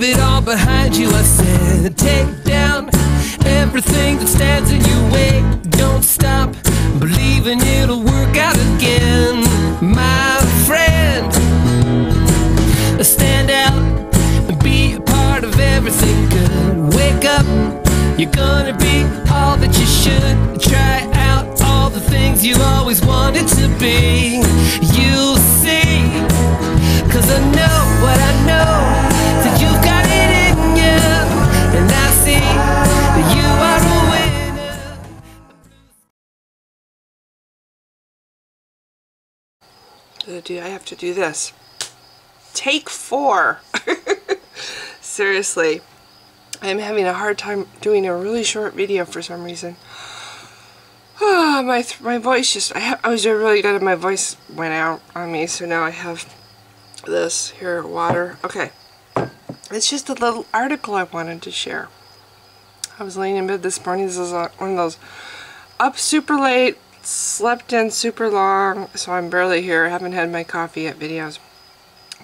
leave it all behind you. I said, take down everything that stands in your way. Don't stop believing it'll work out again, my friend. Stand out and be a part of everything good. Wake up, you're gonna be all that you should. Try out all the things you've always wanted to be. You'll see, 'cause I know what I know, that you've got it in you, and I see that you are a winner. I have to do this. Take 4. Seriously, I'm having a hard time doing a really short video for some reason. My voice just, I was really good and my voice went out on me, so now I have this here, water. Okay, it's just a little article I wanted to share. I was laying in bed this morning. This is one of those up super late, slept in super long, so I'm barely here. I haven't had my coffee yet videos.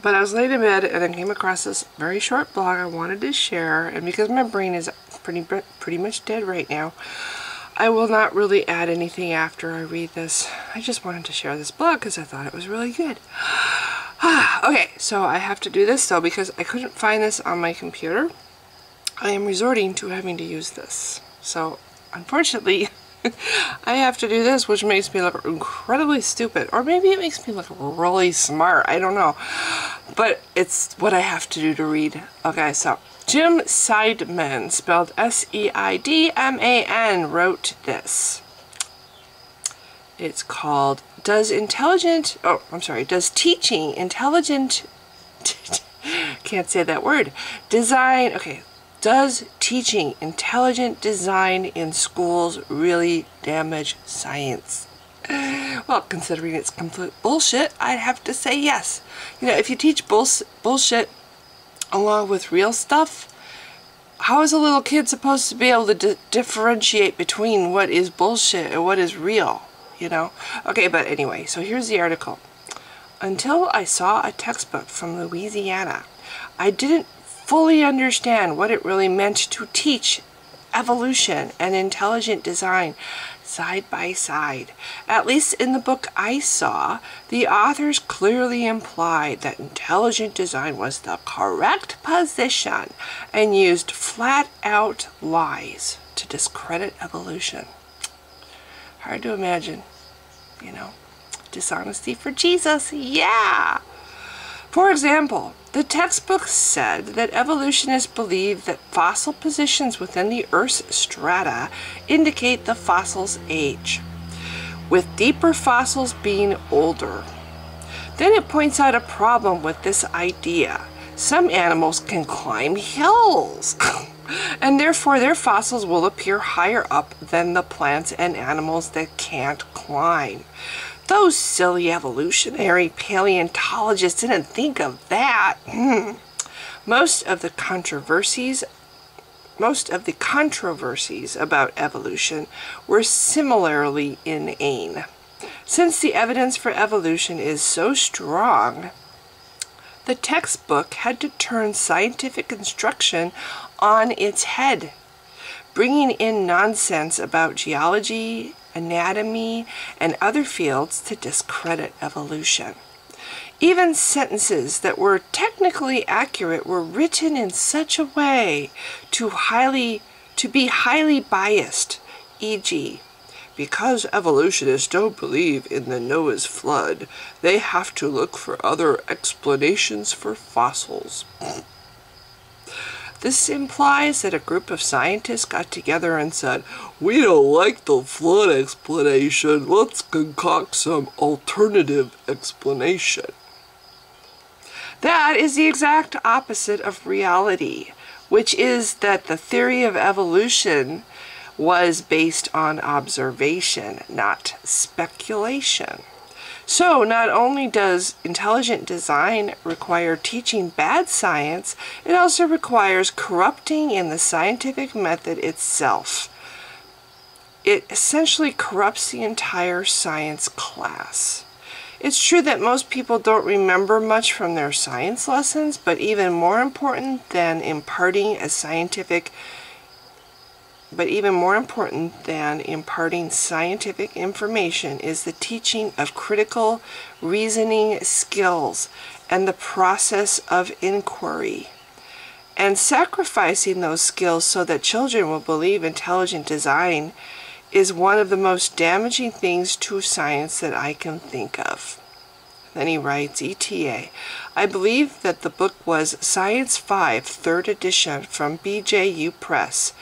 But I was laying in bed and I came across this very short blog I wanted to share, and because my brain is pretty much dead right now, I will not really add anything after I read this. I just wanted to share this blog because I thought it was really good. Okay, so I have to do this though because I couldn't find this on my computer. I am resorting to having to use this. So unfortunately, I have to do this, which makes me look incredibly stupid. Or maybe it makes me look really smart. I don't know. But it's what I have to do to read. Okay, so Jim Seidman, spelled S-E-I-D-M-A-N, wrote this. It's called, Does Teaching Intelligent... can't say that word. Design... Okay. Does teaching intelligent design in schools really damage science? Well, considering it's complete bullshit, I'd have to say yes. You know, if you teach bullshit along with real stuff, how is a little kid supposed to be able to differentiate between what is bullshit and what is real? You know? Okay, but anyway, so here's the article. Until I saw a textbook from Louisiana, I didn't fully understand what it really meant to teach evolution and intelligent design side by side. At least in the book I saw, the authors clearly implied that intelligent design was the correct position and used flat-out lies to discredit evolution. Hard to imagine, you know. Dishonesty for Jesus, yeah! For example, the textbook said that evolutionists believe that fossil positions within the Earth's strata indicate the fossil's age, with deeper fossils being older. Then it points out a problem with this idea. Some animals can climb hills, and therefore their fossils will appear higher up than the plants and animals that can't climb. Those silly evolutionary paleontologists didn't think of that. Most of the controversies about evolution were similarly inane. Since the evidence for evolution is so strong, the textbook had to turn scientific instruction on its head, bringing in nonsense about geology, anatomy, and other fields to discredit evolution. Even sentences that were technically accurate were written in such a way to be highly biased, e.g., because evolutionists don't believe in the Noah's flood, they have to look for other explanations for fossils. This implies that a group of scientists got together and said, "We don't like the flood explanation, let's concoct some alternative explanation." That is the exact opposite of reality, which is that the theory of evolution was based on observation, not speculation. So not only does intelligent design require teaching bad science, it also requires corrupting in the scientific method itself. It essentially corrupts the entire science class. It's true that most people don't remember much from their science lessons, but even more important than imparting scientific information is the teaching of critical reasoning skills and the process of inquiry. And sacrificing those skills so that children will believe intelligent design is one of the most damaging things to science that I can think of. Then he writes, ETA. I believe that the book was Science 5, 3rd edition from BJU Press,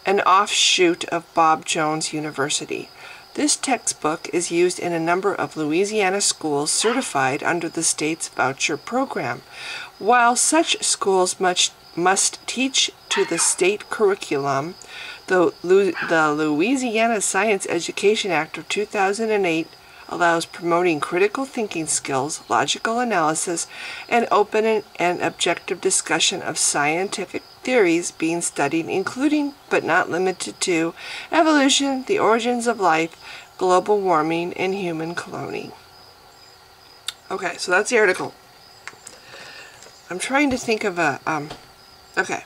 an offshoot of Bob Jones University. This textbook is used in a number of Louisiana schools certified under the state's voucher program. While such schools must teach to the state curriculum, the Louisiana Science Education Act of 2008 allows promoting critical thinking skills, logical analysis, and open and objective discussion of scientific theories being studied, including but not limited to evolution, the origins of life, global warming, and human cloning. Okay, so that's the article. I'm trying to think of a okay.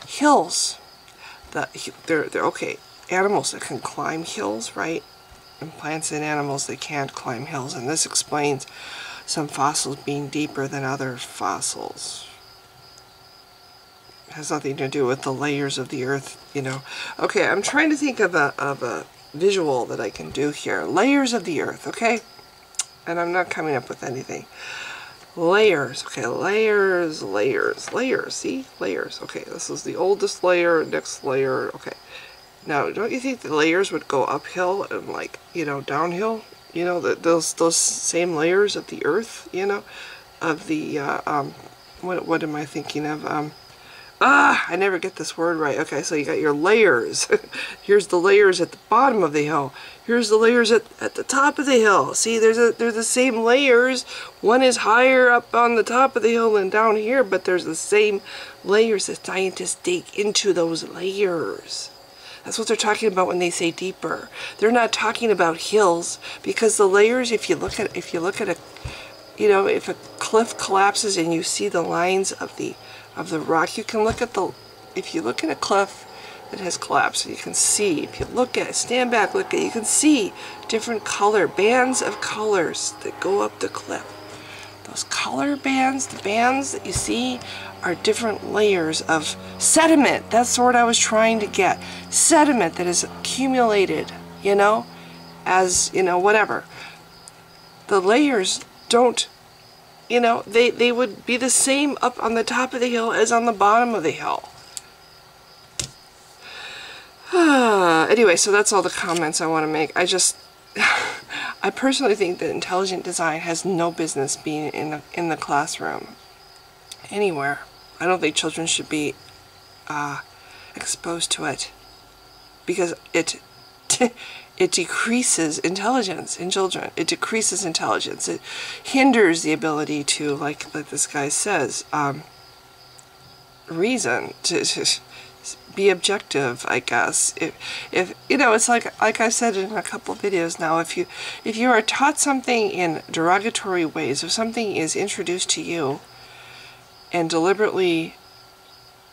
Hills. They're okay. Animals that can climb hills, right? And plants and animals that can't climb hills. And this explains some fossils being deeper than other fossils. It has nothing to do with the layers of the earth, you know. Okay, I'm trying to think of a visual that I can do here. Layers of the earth, okay? And I'm not coming up with anything. Layers, okay, layers, see? Layers, okay, this is the oldest layer, next layer, okay. Now, don't you think the layers would go uphill and, like, you know, downhill? You know, those same layers of the earth, you know, of the, what am I thinking of? I never get this word right. Okay, so you got your layers. Here's the layers at the bottom of the hill. Here's the layers at the top of the hill. See, they're the same layers. One is higher up on the top of the hill than down here, but there's the same layers that scientists dig into those layers. That's what they're talking about when they say deeper. They're not talking about hills, because the layers, if you look at a, you know, if a cliff collapses and you see the lines of the rock, you can look at if you look at a cliff that has collapsed, you can see, if you look at it, stand back, look at it, you can see different bands of colors that go up the cliff. Those color bands, the bands that you see, are different layers of sediment. That's what I was trying to get. Sediment that is accumulated, you know, as, you know, whatever. The layers don't, you know, they would be the same up on the top of the hill as on the bottom of the hill. Anyway, so that's all the comments I want to make. I personally think that intelligent design has no business being in the classroom anywhere. I don't think children should be exposed to it, because it decreases intelligence in children. It decreases intelligence. It hinders the ability to, like this guy says, reason, to be objective, I guess. If you know, it's like I said in a couple of videos now, if you are taught something in derogatory ways, if something is introduced to you and deliberately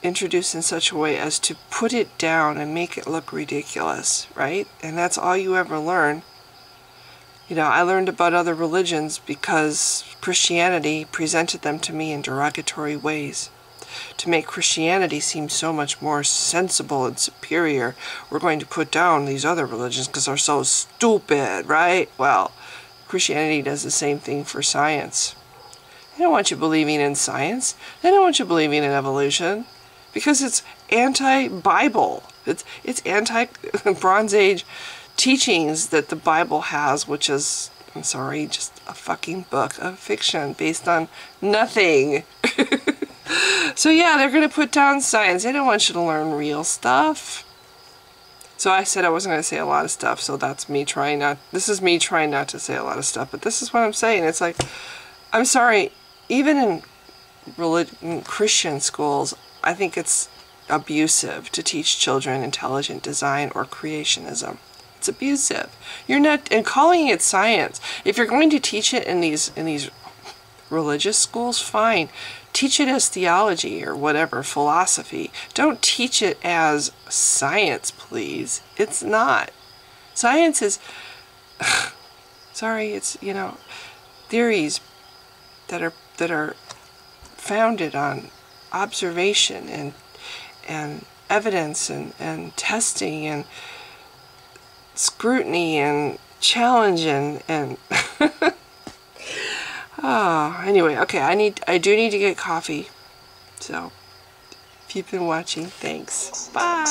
introduced in such a way as to put it down and make it look ridiculous, right? And that's all you ever learn. You know, I learned about other religions because Christianity presented them to me in derogatory ways. To make Christianity seem so much more sensible and superior, we're going to put down these other religions because they're so stupid, right? Well, Christianity does the same thing for science. They don't want you believing in science. They don't want you believing in evolution, because it's anti-Bible. It's anti-Bronze Age teachings that the Bible has, which is, I'm sorry, just a fucking book of fiction based on nothing. So yeah, they're going to put down science. They don't want you to learn real stuff. So I said I wasn't going to say a lot of stuff, so that's me trying not, this is me trying not to say a lot of stuff, but this is what I'm saying. It's like, I'm sorry, even in Christian schools, I think it's abusive to teach children intelligent design or creationism. It's abusive. You're not, and calling it science. If you're going to teach it in these religious schools, fine. Teach it as theology or whatever, philosophy. Don't teach it as science, please. It's not. Science is, sorry, it's, you know, theories that are founded on observation and evidence and testing and scrutiny and challenge and oh, anyway, okay, I do need to get coffee. So, if you've been watching, thanks. Bye.